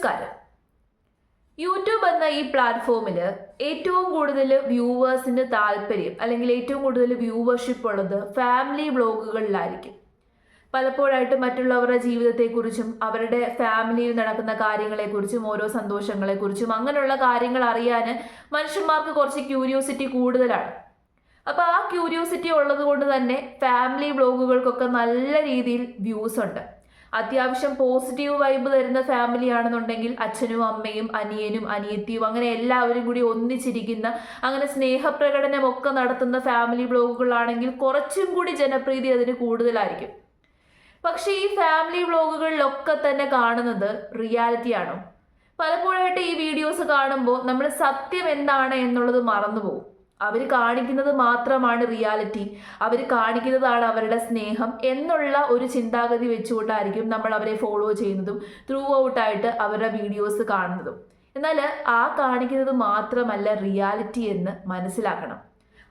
നമസ്കാരം. യൂട്യൂബ് എന്ന ഈ പ്ലാറ്റ്ഫോമിൽ ഏറ്റവും കൂടുതൽ വ്യൂവേഴ്സിന് താല്പര്യം അല്ലെങ്കിൽ ഏറ്റവും കൂടുതൽ വ്യൂവർഷിപ്പ് ഉള്ളത് ഫാമിലി വ്ളോഗുകളിലായിരിക്കും. പലപ്പോഴായിട്ട് മറ്റുള്ളവരുടെ ജീവിതത്തെക്കുറിച്ചും അവരുടെ ഫാമിലിയിൽ നടക്കുന്ന കാര്യങ്ങളെക്കുറിച്ചും ഓരോ സന്തോഷങ്ങളെക്കുറിച്ചും അങ്ങനെയുള്ള കാര്യങ്ങൾ അറിയാൻ മനുഷ്യന്മാർക്ക് കുറച്ച് ക്യൂരിയോസിറ്റി കൂടുതലാണ്. അപ്പോൾ ആ ക്യൂരിയോസിറ്റി ഉള്ളത് കൊണ്ട് തന്നെ ഫാമിലി വ്ളോഗുകൾക്കൊക്കെ നല്ല രീതിയിൽ വ്യൂസ് ഉണ്ട്. അത്യാവശ്യം പോസിറ്റീവ് വൈബ് തരുന്ന ഫാമിലി ആണെന്നുണ്ടെങ്കിൽ അച്ഛനും അമ്മയും അനിയനും അനിയത്തിയും അങ്ങനെ എല്ലാവരും കൂടി ഒന്നിച്ചിരിക്കുന്ന അങ്ങനെ സ്നേഹപ്രകടനമൊക്കെ നടത്തുന്ന ഫാമിലി വ്ളോഗുകളാണെങ്കിൽ കുറച്ചും കൂടി ജനപ്രീതി അതിന് കൂടുതലായിരിക്കും. പക്ഷേ ഈ ഫാമിലി വ്ളോഗുകളിലൊക്കെ തന്നെ കാണുന്നത് റിയാലിറ്റി ആണോ? പലപ്പോഴായിട്ട് ഈ വീഡിയോസ് കാണുമ്പോൾ നമ്മൾ സത്യം എന്താണ് എന്നുള്ളത് മറന്നുപോകും. അവർ കാണിക്കുന്നത് മാത്രമാണ് റിയാലിറ്റി, അവർ കാണിക്കുന്നതാണ് അവരുടെ സ്നേഹം എന്നുള്ള ഒരു ചിന്താഗതി വെച്ചുകൊണ്ടായിരിക്കും നമ്മൾ അവരെ ഫോളോ ചെയ്യുന്നതും ത്രൂ ഔട്ടായിട്ട് അവരുടെ വീഡിയോസ് കാണുന്നതും. എന്നാൽ ആ കാണിക്കുന്നത് മാത്രമല്ല റിയാലിറ്റി എന്ന് മനസ്സിലാക്കണം.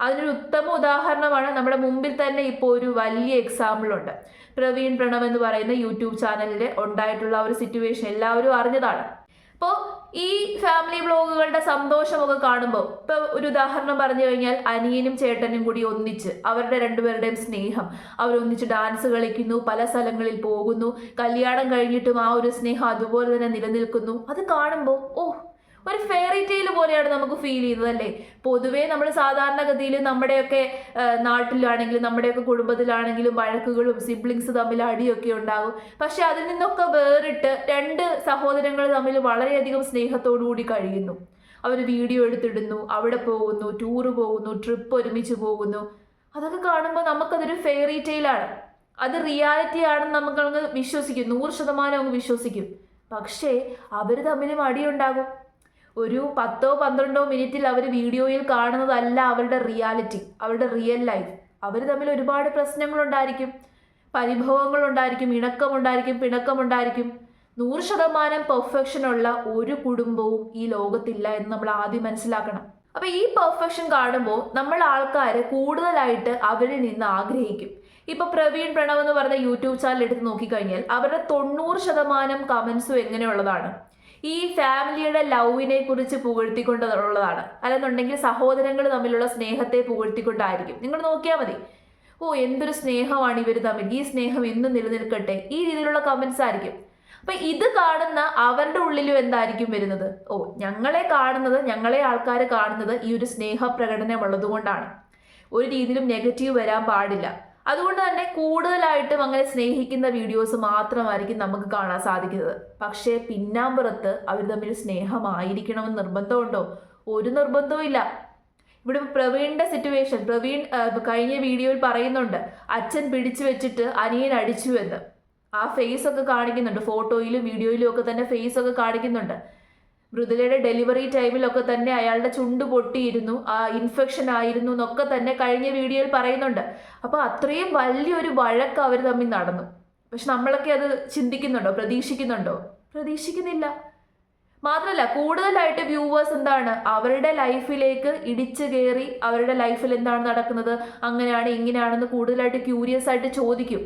അതിനൊരു ഉത്തമ ഉദാഹരണമാണ് നമ്മുടെ മുമ്പിൽ തന്നെ ഇപ്പോൾ ഒരു വലിയ എക്സാമ്പിളുണ്ട്. പ്രവീൺ പ്രണവ് എന്ന് പറയുന്ന യൂട്യൂബ് ചാനലിൽ ഉണ്ടായിട്ടുള്ള ഒരു സിറ്റുവേഷൻ എല്ലാവരും അറിഞ്ഞതാണ്. അപ്പോൾ ഈ ഫാമിലി വ്ളോഗുകളുടെ സന്തോഷമൊക്കെ കാണുമ്പോൾ ഇപ്പോൾ ഒരു ഉദാഹരണം പറഞ്ഞു കഴിഞ്ഞാൽ അനിയനും ചേട്ടനും കൂടി ഒന്നിച്ച് അവരുടെ രണ്ടുപേരുടെയും സ്നേഹം, അവരൊന്നിച്ച് ഡാൻസ് കളിക്കുന്നു, പല സ്ഥലങ്ങളിൽ പോകുന്നു, കല്യാണം കഴിഞ്ഞിട്ടും ആ ഒരു സ്നേഹം അതുപോലെ തന്നെ നിലനിൽക്കുന്നു. അത് കാണുമ്പോൾ ഒരു ഫെയറി ടെയിൽ പോലെയാണ് നമുക്ക് ഫീൽ ചെയ്യുന്നത് അല്ലേ? പൊതുവേ നമ്മൾ സാധാരണഗതിയിൽ നമ്മുടെയൊക്കെ നാട്ടിലാണെങ്കിലും നമ്മുടെയൊക്കെ കുടുംബത്തിലാണെങ്കിലും വഴക്കുകളും സിബ്ലിങ്സ് തമ്മിൽ അടിയൊക്കെ ഉണ്ടാകും. പക്ഷെ അതിൽ നിന്നൊക്കെ വേറിട്ട് രണ്ട് സഹോദരങ്ങൾ തമ്മിൽ വളരെയധികം സ്നേഹത്തോടു കൂടി കഴിയുന്നു. അവർ വീഡിയോ എടുത്തിടുന്നു, അവിടെ പോകുന്നു, ടൂറ് പോകുന്നു, ട്രിപ്പ് ഒരുമിച്ച് പോകുന്നു. അതൊക്കെ കാണുമ്പോൾ നമുക്കതൊരു ഫെയറി ടെയിലാണ്, അത് റിയാലിറ്റി ആണെന്ന് നമുക്കങ്ങ് വിശ്വസിക്കും, 100% അങ്ങ് വിശ്വസിക്കും. പക്ഷേ അവർ തമ്മിലും അടിയുണ്ടാകും. ഒരു 10-12 മിനിറ്റിൽ അവർ വീഡിയോയിൽ കാണുന്നതല്ല അവരുടെ റിയാലിറ്റി, അവരുടെ റിയൽ ലൈഫ്. അവർ തമ്മിൽ ഒരുപാട് പ്രശ്നങ്ങളുണ്ടായിരിക്കും, പരിഭവങ്ങളുണ്ടായിരിക്കും, ഇണക്കമുണ്ടായിരിക്കും, പിണക്കമുണ്ടായിരിക്കും. 100% പെർഫെക്ഷൻ ഉള്ള ഒരു കുടുംബവും ഈ ലോകത്തില്ല എന്ന് നമ്മൾ ആദ്യം മനസ്സിലാക്കണം. അപ്പൊ ഈ പെർഫെക്ഷൻ കാണുമ്പോൾ നമ്മൾ ആൾക്കാർ കൂടുതലായിട്ട് അവരിൽ നിന്ന് ആഗ്രഹിക്കും. ഇപ്പൊ പ്രവീൺ പ്രണവ് എന്ന് പറഞ്ഞ യൂട്യൂബ് ചാനൽ എടുത്ത് നോക്കിക്കഴിഞ്ഞാൽ അവരുടെ 90% കമന്റ്സും എങ്ങനെയുള്ളതാണ്? ഈ ഫാമിലിയുടെ ലവിനെ കുറിച്ച് പുകഴ്ത്തിക്കൊണ്ടുള്ളതാണ്, അല്ലെന്നുണ്ടെങ്കിൽ സഹോദരങ്ങൾ തമ്മിലുള്ള സ്നേഹത്തെ പുകഴ്ത്തിക്കൊണ്ടായിരിക്കും. നിങ്ങൾ നോക്കിയാൽ മതി. എന്തൊരു സ്നേഹമാണ് ഇവർ തമ്മിൽ, ഈ സ്നേഹം എന്നും നിലനിൽക്കട്ടെ, ഈ രീതിയിലുള്ള കമന്റ്സ് ആയിരിക്കും. അപ്പൊ ഇത് കാണുന്ന അവരുടെ ഉള്ളിലും എന്തായിരിക്കും വരുന്നത്? ഞങ്ങളെ ആൾക്കാർ കാണുന്നത് ഈ ഒരു സ്നേഹ പ്രകടനം ഉള്ളതുകൊണ്ടാണ്, ഒരു രീതിയിലും നെഗറ്റീവ് വരാൻ പാടില്ല. അതുകൊണ്ട് തന്നെ കൂടുതലായിട്ടും അങ്ങനെ സ്നേഹിക്കുന്ന വീഡിയോസ് മാത്രമായിരിക്കും നമുക്ക് കാണാൻ സാധിക്കുന്നത്. പക്ഷേ പിന്നാമ്പുറത്ത് അവർ തമ്മിൽ സ്നേഹമായിരിക്കണമെന്ന് നിർബന്ധമുണ്ടോ? ഒരു നിർബന്ധവും ഇല്ല. ഇവിടെ പ്രവീണിന്റെ സിറ്റുവേഷൻ, പ്രവീൺ കഴിഞ്ഞ വീഡിയോയിൽ പറയുന്നുണ്ട് അച്ഛൻ പിടിച്ചു വെച്ചിട്ട് അനിയൻ അടിച്ചു എന്ന്. ആ ഫേസ് ഒക്കെ കാണിക്കുന്നുണ്ട്, ഫോട്ടോയിലും വീഡിയോയിലും ഒക്കെ തന്നെ ഫേസ് ഒക്കെ കാണിക്കുന്നുണ്ട്. മൃദുലയുടെ ഡെലിവറി ടൈമിലൊക്കെ തന്നെ അയാളുടെ ചുണ്ട് പൊട്ടിയിരുന്നു, ആ ഇൻഫെക്ഷൻ ആയിരുന്നു എന്നൊക്കെ തന്നെ കഴിഞ്ഞ വീഡിയോയിൽ പറയുന്നുണ്ട്. അപ്പോൾ അത്രയും വലിയൊരു വഴക്ക് അവർ തമ്മിൽ നടന്നു. പക്ഷെ നമ്മളൊക്കെ അത് ചിന്തിക്കുന്നുണ്ടോ, പ്രതീക്ഷിക്കുന്നുണ്ടോ? പ്രതീക്ഷിക്കുന്നില്ല. മാത്രമല്ല കൂടുതലായിട്ട് വ്യൂവേഴ്സ് എന്താണ്, അവരുടെ ലൈഫിലേക്ക് ഇടിച്ചു കയറി അവരുടെ ലൈഫിൽ എന്താണ് നടക്കുന്നത്, അങ്ങനെയാണ് ഇങ്ങനെയാണെന്ന് കൂടുതലായിട്ട് ക്യൂരിയസ് ആയിട്ട് ചോദിക്കും.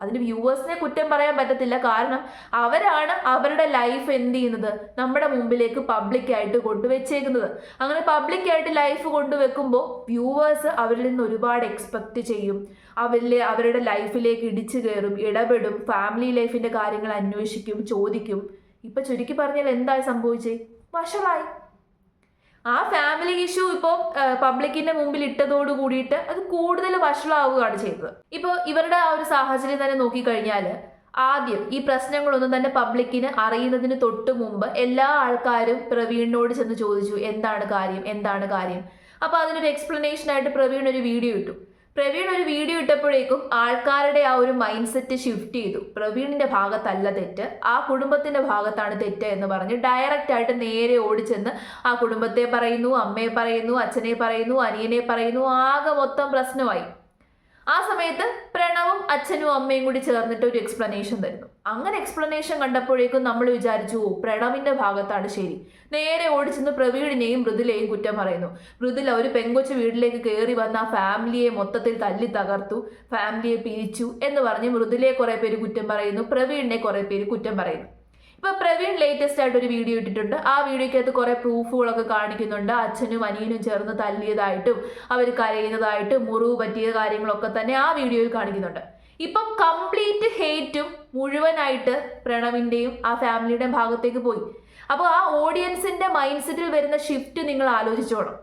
അതിന് വ്യൂവേഴ്സിനെ കുറ്റം പറയാൻ പറ്റത്തില്ല, കാരണം അവരാണ് അവരുടെ ലൈഫ് എന്ത് ചെയ്യുന്നത്, നമ്മുടെ മുമ്പിലേക്ക് പബ്ലിക്കായിട്ട് കൊണ്ടുവച്ചേക്കുന്നത്. അങ്ങനെ പബ്ലിക്കായിട്ട് ലൈഫ് കൊണ്ടുവെക്കുമ്പോൾ വ്യൂവേഴ്സ് അവരിൽ നിന്ന് ഒരുപാട് എക്സ്പെക്റ്റ് ചെയ്യും, അവരുടെ ലൈഫിലേക്ക് ഇടിച്ചു കയറും, ഇടപെടും, ഫാമിലി ലൈഫിന്റെ കാര്യങ്ങൾ അന്വേഷിക്കും, ചോദിക്കും. ഇപ്പൊ ചുരുക്കി പറഞ്ഞാൽ എന്തായി സംഭവിച്ചേ? വഷളായി. ആ ഫാമിലി ഇഷ്യൂ ഇപ്പോൾ പബ്ലിക്കിന്റെ മുമ്പിൽ ഇട്ടതോട് കൂടിയിട്ട് അത് കൂടുതൽ വഷളാവുകയാണ് ചെയ്തത്. ഇപ്പോൾ ഇവരുടെ ആ ഒരു സാഹചര്യം തന്നെ നോക്കിക്കഴിഞ്ഞാൽ ആദ്യം ഈ പ്രശ്നങ്ങളൊന്നും തന്നെ പബ്ലിക്കിന് അറിയുന്നതിന് തൊട്ട് മുമ്പ് എല്ലാ ആൾക്കാരും പ്രവീണിനോട് ചെന്ന് ചോദിച്ചു എന്താണ് കാര്യം. അപ്പോൾ അതിനൊരു എക്സ്പ്ലനേഷൻ ആയിട്ട് പ്രവീൺ ഒരു വീഡിയോ ഇട്ടു. പ്രവീൺ ഒരു വീഡിയോ ഇട്ടപ്പോഴേക്കും ആൾക്കാരുടെ ആ ഒരു മൈൻഡ് സെറ്റ് ഷിഫ്റ്റ് ചെയ്തു. പ്രവീണിന്റെ ഭാഗത്തല്ല തെറ്റ്, ആ കുടുംബത്തിന്റെ ഭാഗത്താണ് തെറ്റ് എന്ന് പറഞ്ഞ് ഡയറക്റ്റ് ആയിട്ട് നേരെ ഓടിച്ചെന്ന് ആ കുടുംബത്തെ പറയുന്നു, അമ്മയെ പറയുന്നു, അച്ഛനെ പറയുന്നു, അനിയനെ പറയുന്നു. ആകെ മൊത്തം പ്രശ്നമായി. ആ സമയത്ത് പ്രണവും അച്ഛനും അമ്മയും കൂടി ചേർന്നിട്ട് ഒരു എക്സ്പ്ലനേഷൻ തരുന്നു. അങ്ങനെ എക്സ്പ്ലനേഷൻ കണ്ടപ്പോഴേക്കും നമ്മൾ വിചാരിച്ചു പ്രണവിന്റെ ഭാഗത്താണ് ശരി. നേരെ ഓടിച്ചെന്ന് പ്രവീണിനെയും മൃദുലയെയും കുറ്റം പറയുന്നു. മൃദുല ഒരു പെങ്കൊച്ച് വീട്ടിലേക്ക് കയറി വന്ന ആ ഫാമിലിയെ മൊത്തത്തിൽ തല്ലി തകർത്തു, ഫാമിലിയെ പിരിച്ചു എന്ന് പറഞ്ഞ് മൃദുലയെ കുറെ പേര് കുറ്റം പറയുന്നു, പ്രവീണിനെ കുറെ പേര് കുറ്റം പറയുന്നു. ഇപ്പോൾ പ്രവീൺ ലേറ്റസ്റ്റ് ആയിട്ട് ഒരു വീഡിയോ ഇട്ടിട്ടുണ്ട്. ആ വീഡിയോയ്ക്കകത്ത് കുറേ പ്രൂഫുകളൊക്കെ കാണിക്കുന്നുണ്ട്. അച്ഛനും അനിയനും ചേർന്ന് തല്ലിയതായിട്ടും അവർ കരയുന്നതായിട്ടും മുറിവ് പറ്റിയ കാര്യങ്ങളൊക്കെ തന്നെ ആ വീഡിയോയിൽ കാണിക്കുന്നുണ്ട്. ഇപ്പം കംപ്ലീറ്റ് ഹേറ്റും മുഴുവനായിട്ട് പ്രണവിൻ്റെയും ആ ഫാമിലിയുടെയും ഭാഗത്തേക്ക് പോയി. അപ്പോൾ ആ ഓഡിയൻസിൻ്റെ മൈൻഡ് സെറ്റിൽ വരുന്ന ഷിഫ്റ്റ് നിങ്ങൾ ആലോചിച്ചോണം.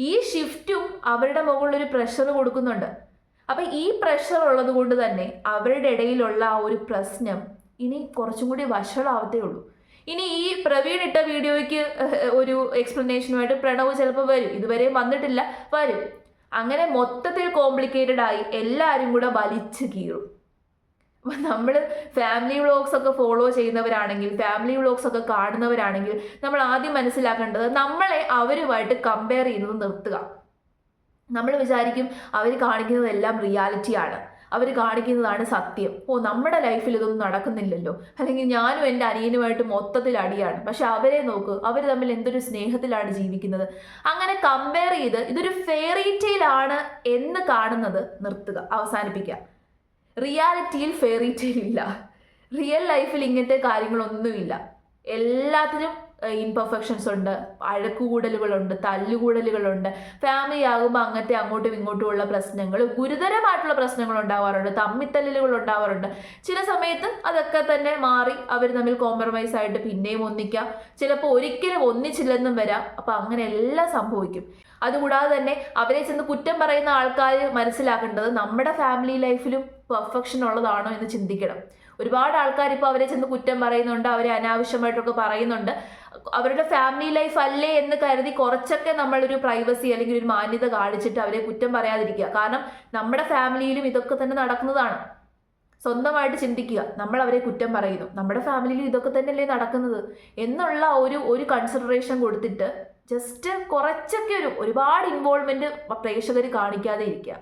ഈ ഷിഫ്റ്റും അവരുടെ മുകളിലൊരു പ്രഷർ കൊടുക്കുന്നുണ്ട്. അപ്പം ഈ പ്രഷർ ഉള്ളത് കൊണ്ട് തന്നെ അവരുടെ ഇടയിലുള്ള ആ ഒരു പ്രശ്നം ഇനി കുറച്ചും കൂടി വഷളാവത്തേ ഉള്ളൂ. ഇനി ഈ പ്രവീൺ ഇട്ട വീഡിയോയ്ക്ക് ഒരു എക്സ്പ്ലനേഷനുമായിട്ട് പ്രണവ് ചിലപ്പോൾ വരും. ഇതുവരെയും വന്നിട്ടില്ല, വരും. അങ്ങനെ മൊത്തത്തിൽ കോംപ്ലിക്കേറ്റഡ് ആയി എല്ലാവരും കൂടെ വലിച്ചു കീറും. അപ്പം നമ്മൾ ഫാമിലി വ്ളോഗ്സ് ഒക്കെ ഫോളോ ചെയ്യുന്നവരാണെങ്കിൽ, ഫാമിലി വ്ളോഗ്സ് ഒക്കെ കാണുന്നവരാണെങ്കിൽ നമ്മൾ ആദ്യം മനസ്സിലാക്കേണ്ടത് നമ്മളെ അവരുമായിട്ട് കമ്പയർ ചെയ്യുന്നത് നിർത്തുക. നമ്മൾ വിചാരിക്കും അവർ കാണിക്കുന്നതെല്ലാം റിയാലിറ്റിയാണ്, അവർ കാണിക്കുന്നതാണ് സത്യം. നമ്മുടെ ലൈഫിൽ ഇതൊന്നും നടക്കുന്നില്ലല്ലോ, അല്ലെങ്കിൽ ഞാനും എൻ്റെ അനിയനുമായിട്ട് മൊത്തത്തിൽ അടിയാണ്, പക്ഷെ അവരെ നോക്ക്, അവർ തമ്മിൽ എന്തൊരു സ്നേഹത്തിലാണ് ജീവിക്കുന്നത്. അങ്ങനെ കമ്പയർ ചെയ്ത് ഇതൊരു ഫെയറി ടെയിലാണ് എന്ന് കാണുന്നത് നിർത്തുക, അവസാനിപ്പിക്കുക. റിയാലിറ്റിയിൽ ഫെയറി ടെയിൽ ഇല്ല. റിയൽ ലൈഫിൽ ഇങ്ങനത്തെ കാര്യങ്ങളൊന്നുമില്ല. എല്ലാത്തിനും ഇംപെർഫെക്ഷൻസ് ഉണ്ട്, അഴക്കുകൂടലുകളുണ്ട്, തല്ലുകൂടലുകളുണ്ട്. ഫാമിലി ആകുമ്പോൾ അങ്ങോട്ടും ഇങ്ങോട്ടുമുള്ള പ്രശ്നങ്ങൾ, ഗുരുതരമായിട്ടുള്ള പ്രശ്നങ്ങൾ ഉണ്ടാവാറുണ്ട്, തമ്മിത്തല്ലുകൾ ഉണ്ടാവാറുണ്ട്. ചില സമയത്ത് അതൊക്കെ തന്നെ മാറി അവർ തമ്മിൽ കോംപ്രമൈസ് ആയിട്ട് പിന്നെയും ഒന്നിക്കാം. ചിലപ്പോൾ ഒരിക്കലും ഒന്നിച്ചില്ലെന്നും വരാം. അപ്പം അങ്ങനെ എല്ലാം സംഭവിക്കും. അതുകൂടാതെ തന്നെ അവരെ ചെന്ന് കുറ്റം പറയുന്ന ആൾക്കാർ മനസ്സിലാക്കേണ്ടത് നമ്മുടെ ഫാമിലി ലൈഫിലും പെർഫെക്ഷൻ ഉള്ളതാണോ എന്ന് ചിന്തിക്കണം. ഒരുപാട് ആൾക്കാർ ഇപ്പോൾ അവരെ ചെന്ന് കുറ്റം പറയുന്നുണ്ട്, അവരെ അനാവശ്യമായിട്ടൊക്കെ പറയുന്നുണ്ട്. അവരുടെ ഫാമിലി ലൈഫ് അല്ലേ എന്ന് കരുതി കുറച്ചൊക്കെ നമ്മളൊരു പ്രൈവസി അല്ലെങ്കിൽ ഒരു മാന്യത കാണിച്ചിട്ട് അവരെ കുറ്റം പറയാതിരിക്കുക. കാരണം നമ്മുടെ ഫാമിലിയിലും ഇതൊക്കെ തന്നെ നടക്കുന്നതാണ്. സ്വന്തമായിട്ട് ചിന്തിക്കുക, നമ്മൾ അവരെ കുറ്റം പറയുന്നു, നമ്മുടെ ഫാമിലിയിലും ഇതൊക്കെ തന്നെയല്ലേ നടക്കുന്നത് എന്നുള്ള ഒരു കൺസിഡറേഷൻ കൊടുത്തിട്ട് ജസ്റ്റ് കുറച്ചൊക്കെ ഒരുപാട് ഇൻവോൾവ്മെന്റ് പ്രേക്ഷകർ കാണിക്കാതെ ഇരിക്കുക.